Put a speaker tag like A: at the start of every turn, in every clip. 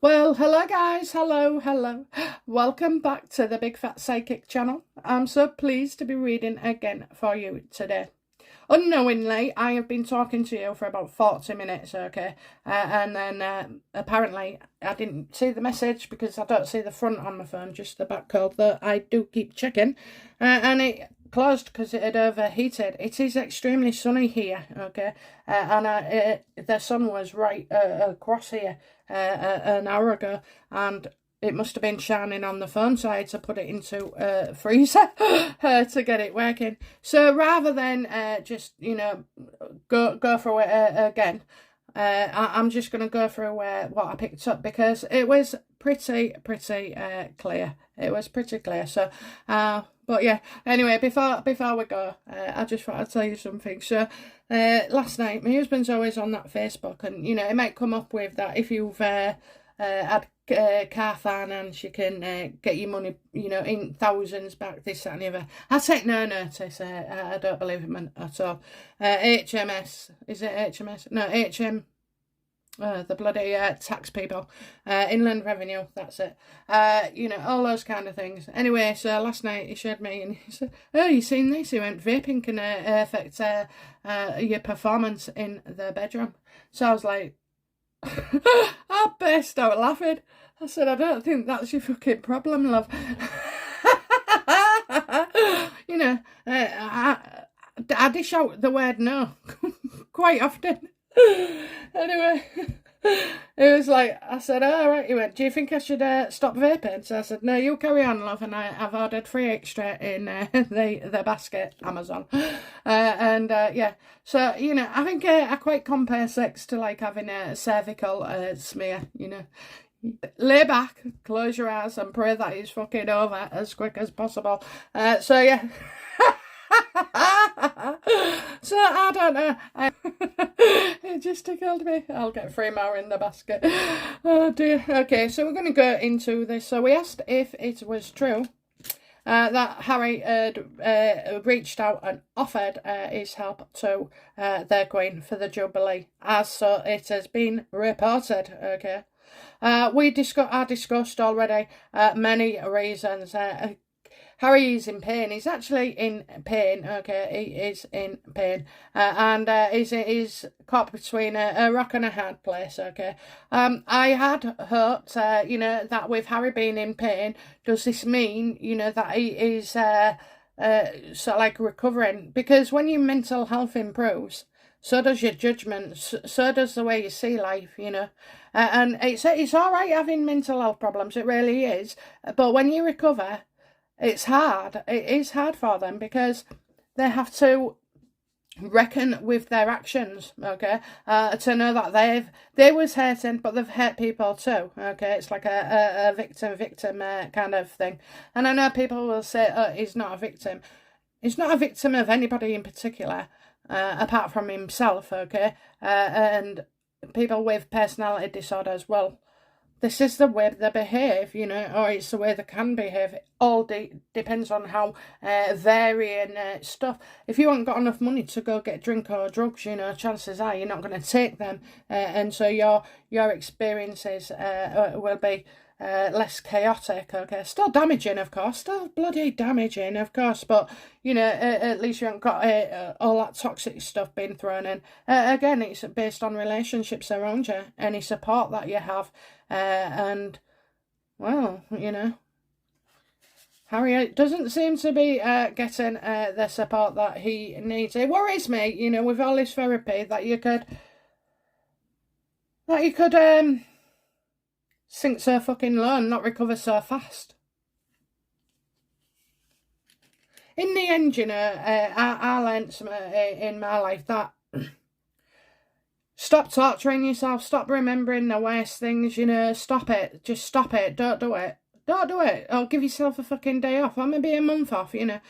A: Well, hello guys, hello. Welcome back to the Big Fat Psychic channel. I'm so pleased to be reading again for you today. Unknowingly, I have been talking to you for about 40 minutes, okay? And then apparently I didn't see the message because I don't see the front on my phone, just the back code that I do keep checking. And it closed because it had overheated. It is extremely sunny here, okay? And the sun was right across here an hour ago, and it must have been shining on the phone, so I had to put it into freezer to get it working. So rather than just go through it again, I'm just going to go through what I picked up because it was pretty clear. It was pretty clear. So but yeah, anyway, before we go, I just thought I'd tell you something. So last night, my husband's always on that Facebook, and it might come up with that if you've had car finance, you can get your money, in thousands back, this, that and the other. I take no notice. I don't believe him at all. HMS, is it HMS? No, HM. The bloody tax people, inland revenue, that's it. All those kind of things. Anyway, so last night he showed me and he said, oh, you seen this? He went, vaping can affect your performance in the bedroom. So I was like, I burst out laughing. I said, I don't think that's your fucking problem, love. I dish out the word no quite often. Anyway, it was like, I said, all right. He went, do you think I should stop vaping? So I said, no, you carry on, love. And I've ordered 3 extra in the basket, Amazon. Yeah, so, I think I quite compare sex to like having a cervical smear, Lay back, close your eyes and pray that it's fucking over as quick as possible. So yeah. So I don't know. It just tickled me. I'll get 3 more in the basket. Oh dear. Okay, so we're going to go into this. So we asked if it was true that Harry had reached out and offered his help to their Queen for the Jubilee, as so it has been reported. Okay, I discussed already many reasons. Harry is in pain. He's actually in pain, okay? He is in pain. And he's caught between a rock and a hard place, okay? I had hoped, that with Harry being in pain, does this mean, that he is sort of like recovering? Because when your mental health improves, so does your judgment, so does the way you see life, and it's all right having mental health problems, it really is. But when you recover, it's hard. It is hard for them because they have to reckon with their actions, okay? To know that they was hurting, but they've hurt people too, okay? It's like a victim kind of thing. And I know people will say, oh, he's not a victim. He's not a victim of anybody in particular, apart from himself, okay? And people with personality disorders, well, this is the way they behave, or it's the way they can behave. It all depends on how varying stuff. If you haven't got enough money to go get drink or drugs, chances are you're not going to take them. And so your experiences will be less chaotic, okay? Still damaging, of course. Still bloody damaging, of course. But, at least you haven't got all that toxic stuff being thrown in. Again, it's based on relationships around you. Any support that you have. And, well, Harry doesn't seem to be getting the support that he needs. It worries me, with all this therapy, that you could sink so fucking low and not recover so fast. In the end, I learned in my life that stop torturing yourself, stop remembering the worst things, stop it. Just stop it. Don't do it. Don't do it. Or give yourself a fucking day off, or maybe a month off, and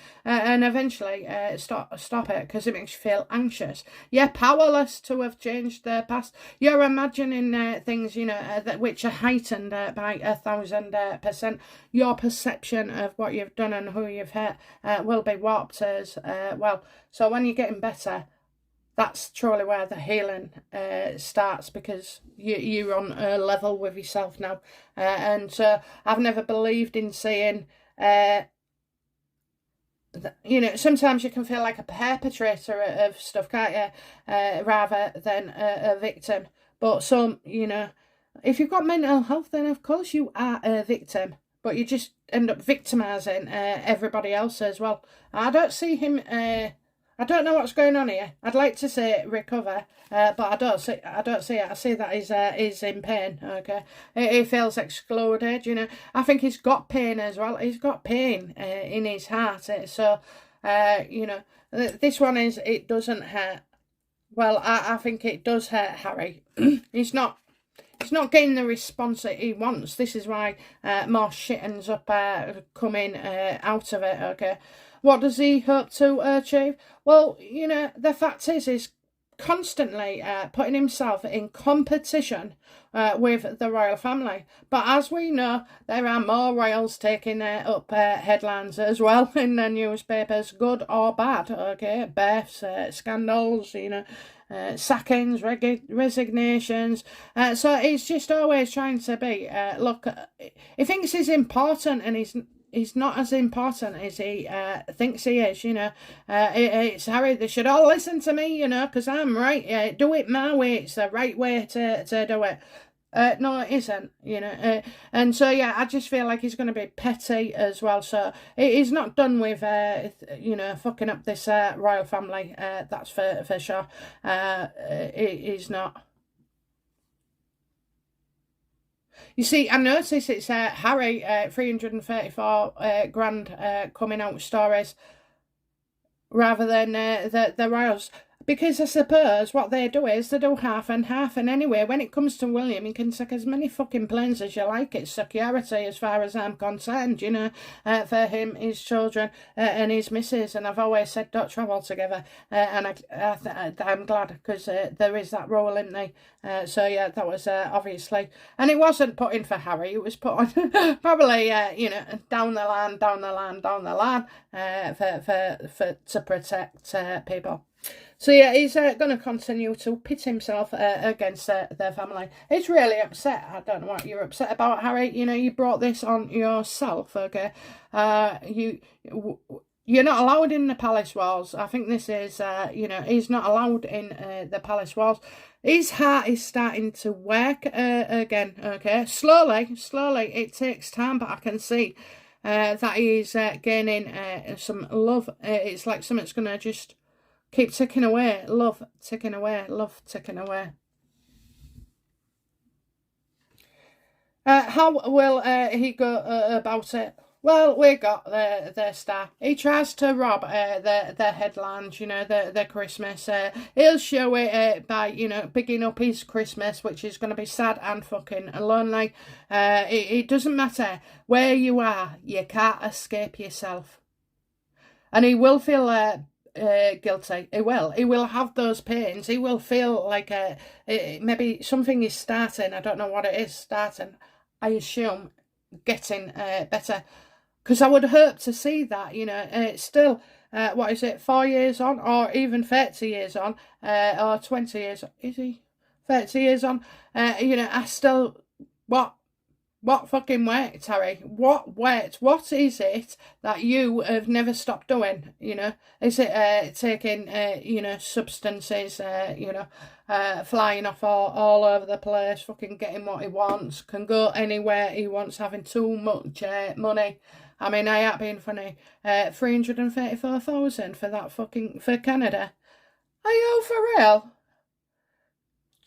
A: eventually stop it, because it makes you feel anxious. You're powerless to have changed the past. You're imagining things, which are heightened by 1,000%. Your perception of what you've done and who you've hurt will be warped as well. So when you're getting better, that's truly where the healing starts, because you're on a level with yourself now. And so I've never believed in saying, you know, sometimes you can feel like a perpetrator of stuff, can't you? Rather than a victim. But some, you know, if you've got mental health, then of course you are a victim. But you just end up victimising everybody else as well. I don't see him. I don't know what's going on here. I'd like to say recover, but I don't see. I don't see it. I see that he's in pain. Okay, he feels excluded. You know, I think he's got pain as well. He's got pain in his heart. So, you know, this one is, it doesn't hurt. Well, I think it does hurt Harry. He's not. He's not getting the response that he wants. This is why more shit ends up coming out of it, okay? What does he hope to achieve? Well, you know, the fact is he's constantly putting himself in competition with the royal family. But as we know, there are more royals taking up headlines as well in the newspapers, good or bad, okay? Births, scandals, you know, sackings, resignations. So he's just always trying to be, look, he thinks he's important, and he's not as important as he thinks he is, you know. It's Harry, they should all listen to me, you know, because I'm right. Do it my way. It's the right way to do it. No, it isn't, you know. And so, yeah, I just feel like he's going to be petty as well. So he's not done with, you know, fucking up this royal family. That's for sure. He's not. You see, I notice it's Harry, 334 grand coming out with stories, rather than the royals. Because I suppose what they do is they do half and half. And anyway, when it comes to William, you can take as many fucking planes as you like. It's security as far as I'm concerned, you know, for him, his children, and his missus. And I've always said don't travel together. And I'm glad, because there is that rule, isn't there? So yeah, that was obviously. And it wasn't put in for Harry. It was put on probably, you know, down the line, for to protect people. So yeah, he's going to continue to pit himself against their family. It's really upset. I don't know what you're upset about, Harry. You know, you brought this on yourself, okay? You're not allowed in the palace walls. I think this is, you know, he's not allowed in the palace walls. His heart is starting to work again, okay? Slowly. It takes time, but I can see that he's gaining some love. It's like something's going to just keep ticking away. Love ticking away. How will he go about it? Well, we got the star. He tries to rob the headlines, you know, the Christmas. He'll show it by, you know, bigging up his Christmas, which is going to be sad and fucking lonely. It doesn't matter where you are, you can't escape yourself. And he will feel guilty. He will. He will have those pains. He will feel like maybe something is starting. I don't know what it is starting. I assume getting better. Because I would hope to see that, you know, it's still, what is it, 4 years on, or even 30 years on, or 20 years, is he 30 years on? You know, I still, what fucking worked, Harry? What worked? What is it that you have never stopped doing, you know? Is it taking, you know, substances, you know, flying off all over the place, fucking getting what he wants, can go anywhere he wants, having too much money? I mean, I ain't being funny. 334,000 for that fucking, for Canada. Are you for real?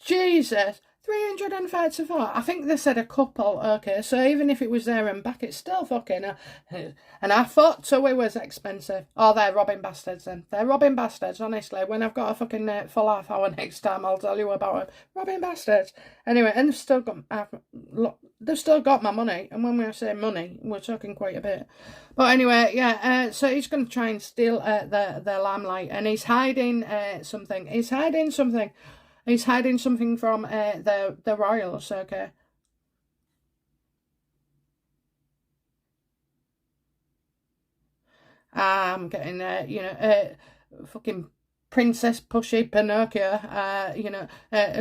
A: Jesus. 334. I think they said a couple. Okay, so even if it was there and back, it's still fucking. And I thought Tui was expensive. Oh, they're robbing bastards then. They're robbing bastards, honestly. When I've got a fucking full half hour next time, I'll tell you about them. Robbing bastards. Anyway, and they've still got my money. And when we say money, we're talking quite a bit. But anyway, yeah, so he's going to try and steal the limelight. And he's hiding something. He's hiding something from the royals, okay? I'm getting, you know, fucking Princess Pushy Pinocchio,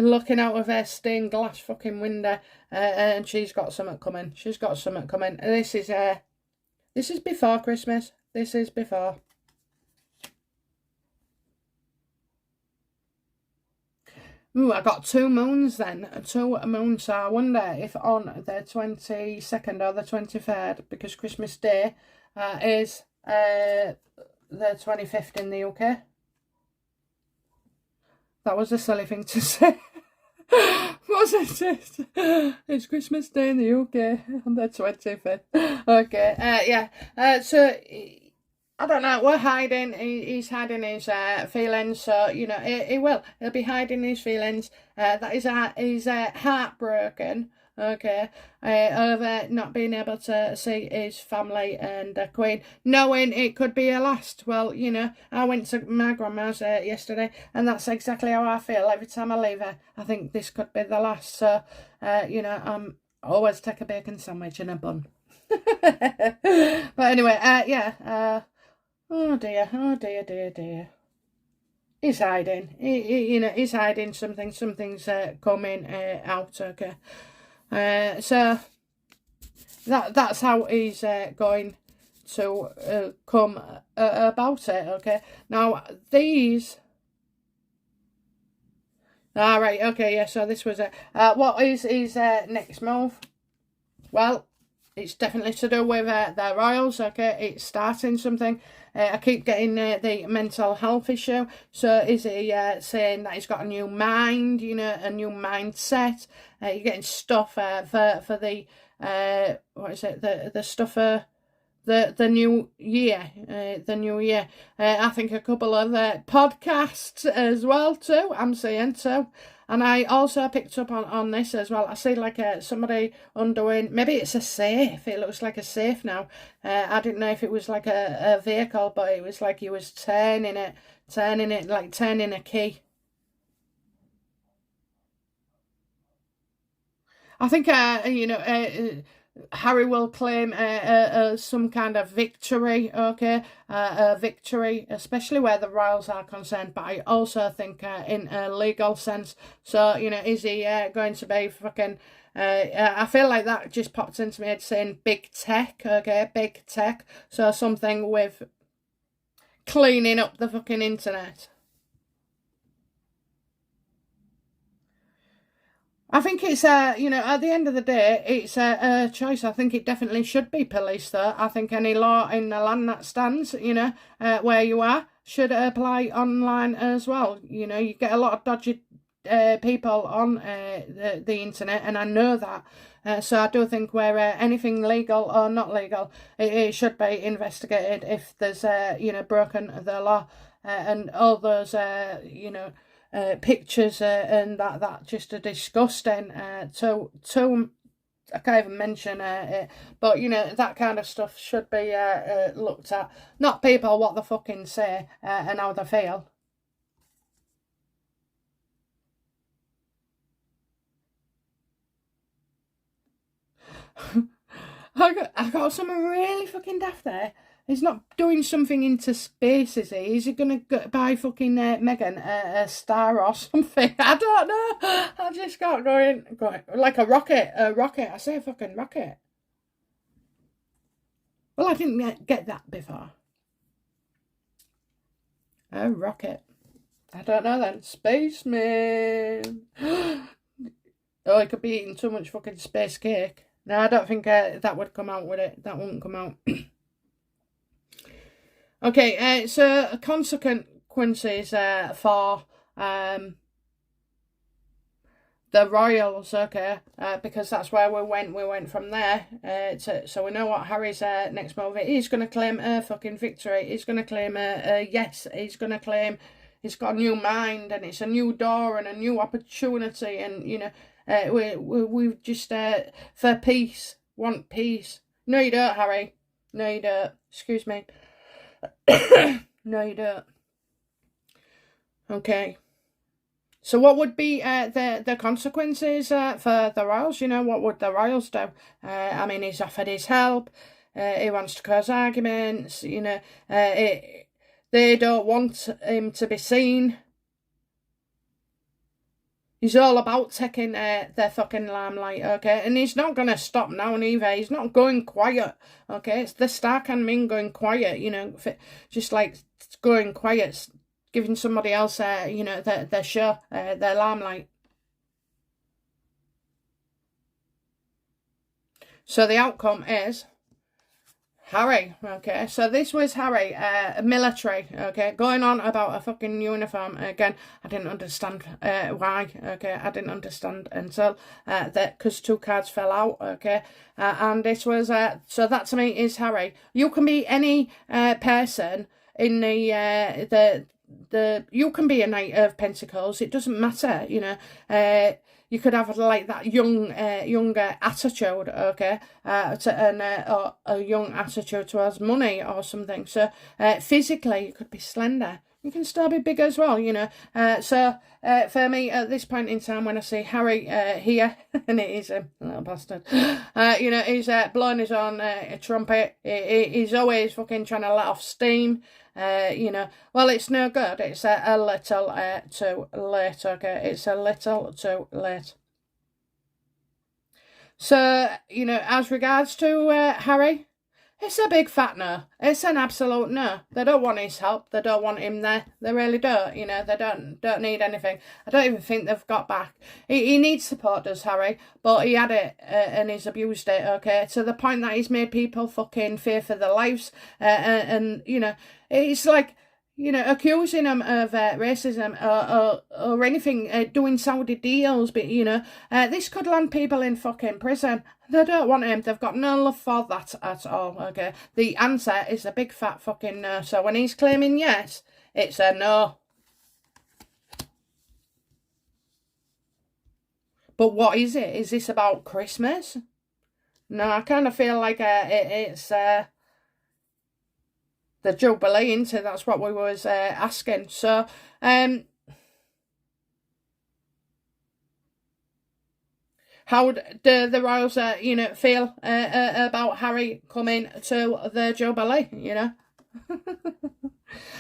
A: looking out of her stained glass fucking window, and she's got something coming. She's got something coming. This is before Christmas. This is before. Ooh, I got 2 moons then. 2 moons. So I wonder if on the 22nd or the 23rd, because Christmas Day is the 25th in the UK. That was a silly thing to say. Wasn't it? It's Christmas Day in the UK on the 25th. Okay, yeah. So, I don't know, we're hiding. He's hiding his feelings, so, he will. He'll be hiding his feelings. That he's heartbroken. Okay, over not being able to see his family and Queen, knowing it could be a last. Well, I went to my grandma's yesterday, and that's exactly how I feel. Every time I leave her, I think this could be the last. So, I'm always take a bacon sandwich and a bun. But anyway, yeah. Oh dear. He's hiding. He's hiding something. Something's coming out. Okay. So that's how he's going to come about it. Okay. Now these. All right. Okay. Yeah. So this was it. What is his next move? Well, it's definitely to do with the royals. Okay. It's starting something. I keep getting the mental health issue. So is he saying that he's got a new mind, a new mindset? You're getting stuff for the what is it? The stuff for the new year. I think a couple of podcasts as well too. I'm seeing too. And I also picked up on this as well. I see like somebody undoing, maybe it's a safe. It looks like a safe now. I didn't know if it was like a vehicle, but it was like he was turning it, like turning a key. I think, Harry will claim some kind of victory, okay? A victory, especially where the royals are concerned, but I also think in a legal sense. So, is he going to be fucking... I feel like that just popped into my head saying big tech, okay? Big tech. So something with cleaning up the fucking internet. I think it's, at the end of the day, it's a choice. I think it definitely should be police, though. I think any law in the land that stands, where you are, should apply online as well. You get a lot of dodgy people on the internet, and I know that. So I do think where anything legal or not legal, it should be investigated if there's, broken the law. And all those, pictures and that just are disgusting. To I can't even mention it, but that kind of stuff should be looked at. Not people what they fucking say and how they feel. I got something really fucking daft there. He's not doing something into space, is he? Is he going to buy fucking Megan a star or something? I don't know. I just got going like a rocket. I say a fucking rocket. Well, I didn't get that before. A rocket. I don't know then. Spaceman. Oh, he could be eating too much fucking space cake. No, I don't think that would come out, would it? That wouldn't come out. Okay, so consequences for the royals, okay, because that's where we went. We went from there. So we know what Harry's next move is. He's going to claim a fucking victory. He's going to claim a yes. He's going to claim he's got a new mind and it's a new door and a new opportunity. And, we just, for peace, want peace. No, you don't, Harry. No, you don't. Excuse me. No, you don't. Okay. So what would be the consequences for the royals? What would the royals do? I mean, he's offered his help. He wants to cause arguments. They They don't want him to be seen. He's all about taking their fucking limelight, okay? And he's not going to stop now either. He's not going quiet, okay? It's the Stark and Ming going quiet, you know, just like going quiet, giving somebody else, you know, their show, their limelight. So the outcome is Harry, okay, so this was Harry, military, okay, going on about a fucking uniform. Again, I didn't understand why, okay, I didn't understand until that, because 2 cards fell out, okay, and this was, so that to me is Harry. You can be any person in the you can be a Knight of Pentacles, it doesn't matter, you know, you could have like that younger attitude, okay, or a young attitude towards money or something. So physically, you could be slender. You can still be big as well, you know. So for me, at this point in time, when I see Harry here, and it is a little bastard, you know, he's blowing his own trumpet. He's always fucking trying to let off steam. You know, well, it's no good. It's a little too late, okay? It's a little too late. So, you know, as regards to Harry, it's a big fat no. It's an absolute no. They don't want his help. They don't want him there. They really don't. You know, they don't need anything. I don't even think they've got back. He needs support, does Harry, but he had it and he's abused it, okay, to the point that he's made people fucking fear for their lives. And you know, it's like, you know, accusing them of racism or anything, doing Saudi deals, but, you know, this could land people in fucking prison. They don't want him. They've got no love for that at all, okay? The answer is a big fat fucking no. So when he's claiming yes, it's a no. But what is it? Is this about Christmas? No, I kind of feel like it's the Jubilee, into that's what we was asking. So how do the royals you know, feel about Harry coming to the Jubilee, you know?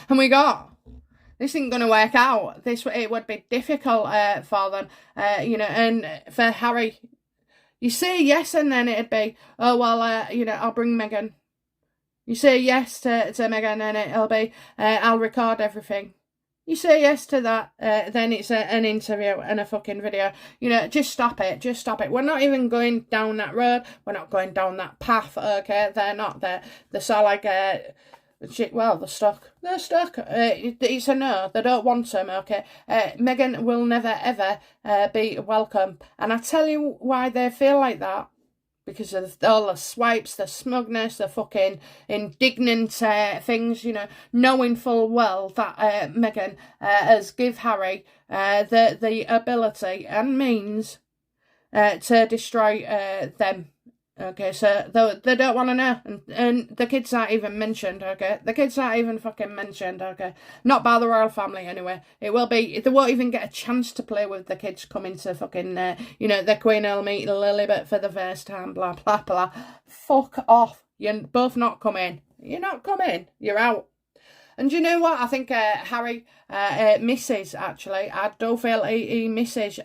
A: And we got, this isn't going to work out. It would be difficult for them, you know, and for Harry, you say yes and then it'd be, oh, well, you know, I'll bring Meghan. You say yes to Meghan and it'll be, I'll record everything. You say yes to that, then it's an interview and a fucking video. You know, just stop it. Just stop it. We're not even going down that road. We're not going down that path, okay? They're not there. They're so like, well, they're stuck. They're stuck. It's a no. They don't want them, okay? Meghan will never, ever be welcome. And I tell you why they feel like that. Because of all the swipes, the smugness, the fucking indignant things, you know, knowing full well that Meghan has give Harry the ability and means to destroy them. Okay, so they don't want to know, and the kids aren't even mentioned, okay? The kids aren't even fucking mentioned, okay? Not by the royal family, anyway. It will be, they won't even get a chance to play with the kids coming to fucking, you know, the Queen will meet Lilibet for the first time, blah, blah, blah. Fuck off. You're both not coming. You're not coming. You're out. And you know what? I think Harry misses, actually. I do feel he misses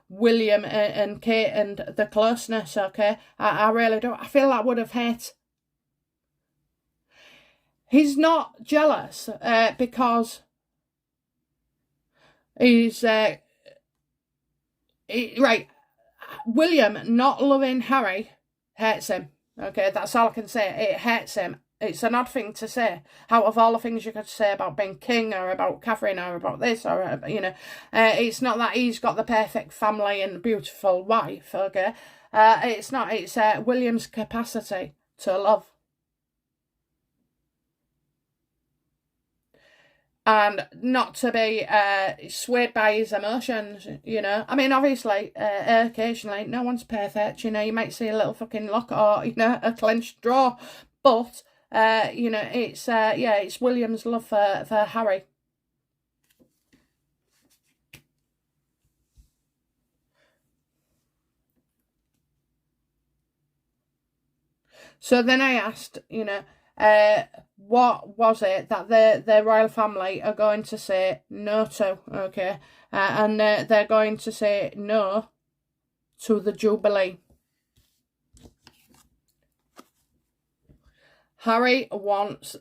A: William and Kate and the closeness, okay? I really don't. I feel that would have hit. He's not jealous because he's... right. William not loving Harry hurts him, okay? That's all I can say. It hurts him. It's an odd thing to say. Out of all the things you could say about being king or about Catherine or about this or, you know, it's not that he's got the perfect family and beautiful wife, okay? It's not. It's William's capacity to love. And not to be swayed by his emotions, you know. I mean, obviously, occasionally, no one's perfect, you know. You might see a little fucking lock or, you know, a clenched draw. But... you know, it's yeah, it's William's love for Harry. So then I asked, you know, what was it that the royal family are going to say no to, okay? And they're going to say no to the Jubilee. Harry wants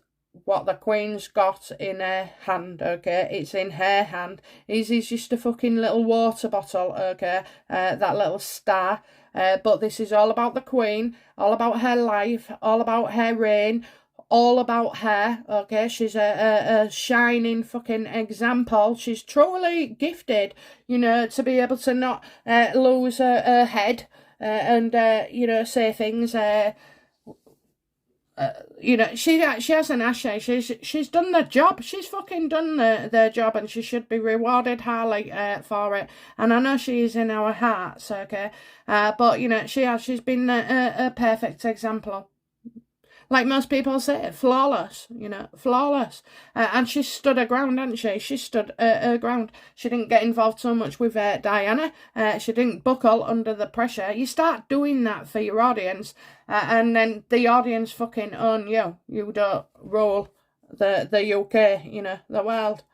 A: what the Queen's got in her hand, okay? It's in her hand. He's just a fucking little water bottle, okay? That little star. But this is all about the Queen, all about her life, all about her reign, all about her, okay? She's a shining fucking example. She's truly gifted, you know, to be able to not lose her head and, you know, say things... you know, she hasn't, actually. She's done the job. She's fucking done the job, and she should be rewarded highly for it. And I know she is in our hearts, okay? But you know, she's been a perfect example. Like most people say, flawless, you know, flawless. And she stood her ground, hasn't she? She stood her ground. She didn't get involved so much with Diana. She didn't buckle under the pressure. You start doing that for your audience, and then the audience fucking own you. You don't rule the UK, you know, the world.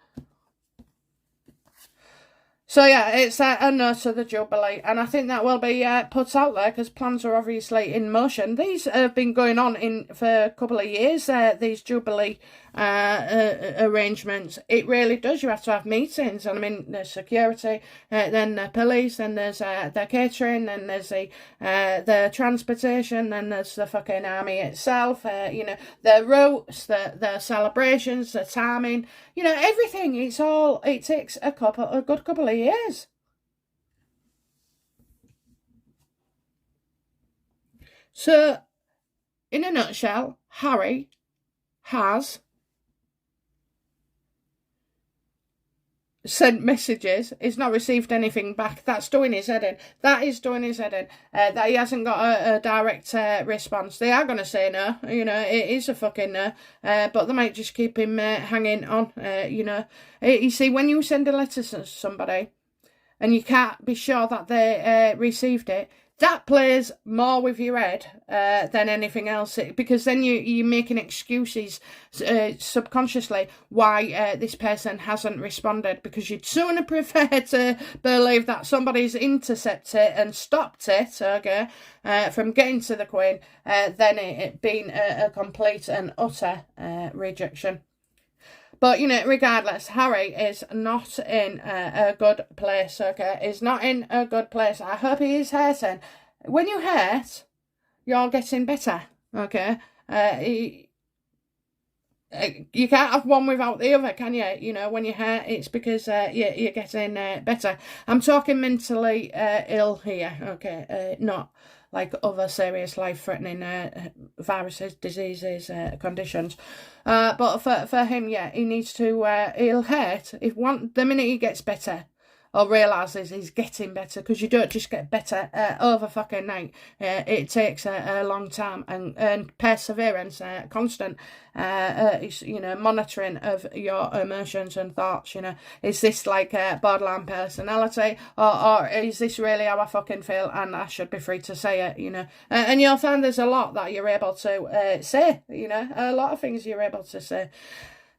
A: So yeah, it's a no to the Jubilee, and I think that will be put out there because plans are obviously in motion. These have been going on for a couple of years, these Jubilee arrangements. It really does. You have to have meetings, and I mean, there's security, then the police, then there's the catering, then there's the transportation, then there's the fucking army itself, you know, the routes, the celebrations, the timing, you know, everything. It takes a good couple of years. So, in a nutshell, Harry has sent messages. He's not received anything back. That's doing his head in. That is doing his head in. That he hasn't got a direct response. They are going to say no. You know, it is a fucking no. But they might just keep him hanging on. You know, you see, when you send a letter to somebody and you can't be sure that they received it, that plays more with your head than anything else, because then you're making excuses subconsciously why this person hasn't responded, because you'd sooner prefer to believe that somebody's intercepted and stopped it, okay, from getting to the Queen, than it being a complete and utter rejection. But, you know, regardless, Harry is not in a good place, okay? He's not in a good place. I hope he is hurting. When you hurt, you're getting better, okay? You can't have one without the other, can you? You know, when you hurt, it's because you're getting better. I'm talking mentally ill here, okay? Not like other serious life-threatening viruses, diseases, conditions. But for him, yeah, he needs to, he'll hurt the minute he gets better, or realises he's getting better, because you don't just get better over fucking night. It takes a long time, and perseverance, constant, you know, monitoring of your emotions and thoughts. You know, is this like a borderline personality, or is this really how I fucking feel, and I should be free to say it, you know? And you'll find there's a lot that you're able to say, you know, a lot of things you're able to say.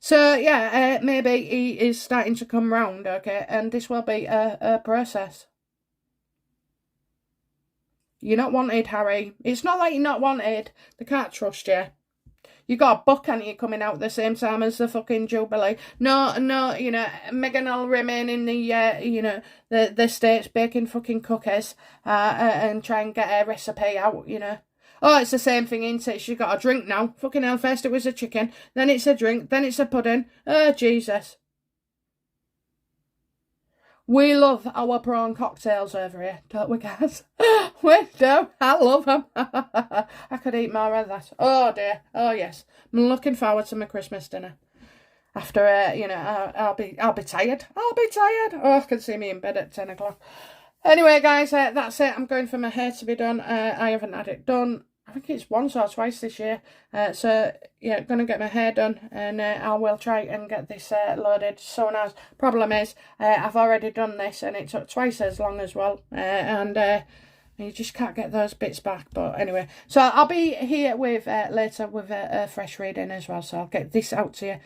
A: So, yeah, maybe he is starting to come round, okay, and this will be a process. You're not wanted, Harry. It's not like you're not wanted. They can't trust you. You got a book, haven't you, coming out at the same time as the fucking Jubilee? No, you know, Meghan will remain in the, you know, the States baking fucking cookies and try and get a recipe out, you know. Oh, it's the same thing, ain't it? She got a drink now. Fucking hell, first it was a chicken, then it's a drink, then it's a pudding. Oh, Jesus. We love our prawn cocktails over here, don't we, guys? We do. I love them. I could eat more of that. Oh, dear. Oh, yes. I'm looking forward to my Christmas dinner. After, you know, I'll be tired. I'll be tired. Oh, I can see me in bed at 10 o'clock. Anyway, guys, that's it. I'm going for my hair to be done. I haven't had it done. I think it's once or twice this year. So, yeah, going to get my hair done, and I will try and get this loaded soon as. Problem is, I've already done this, and it took twice as long as well. And And you just can't get those bits back. But anyway, so I'll be here with later with a fresh reading as well. So I'll get this out to you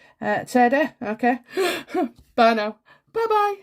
A: today. Okay. Bye now. Bye-bye.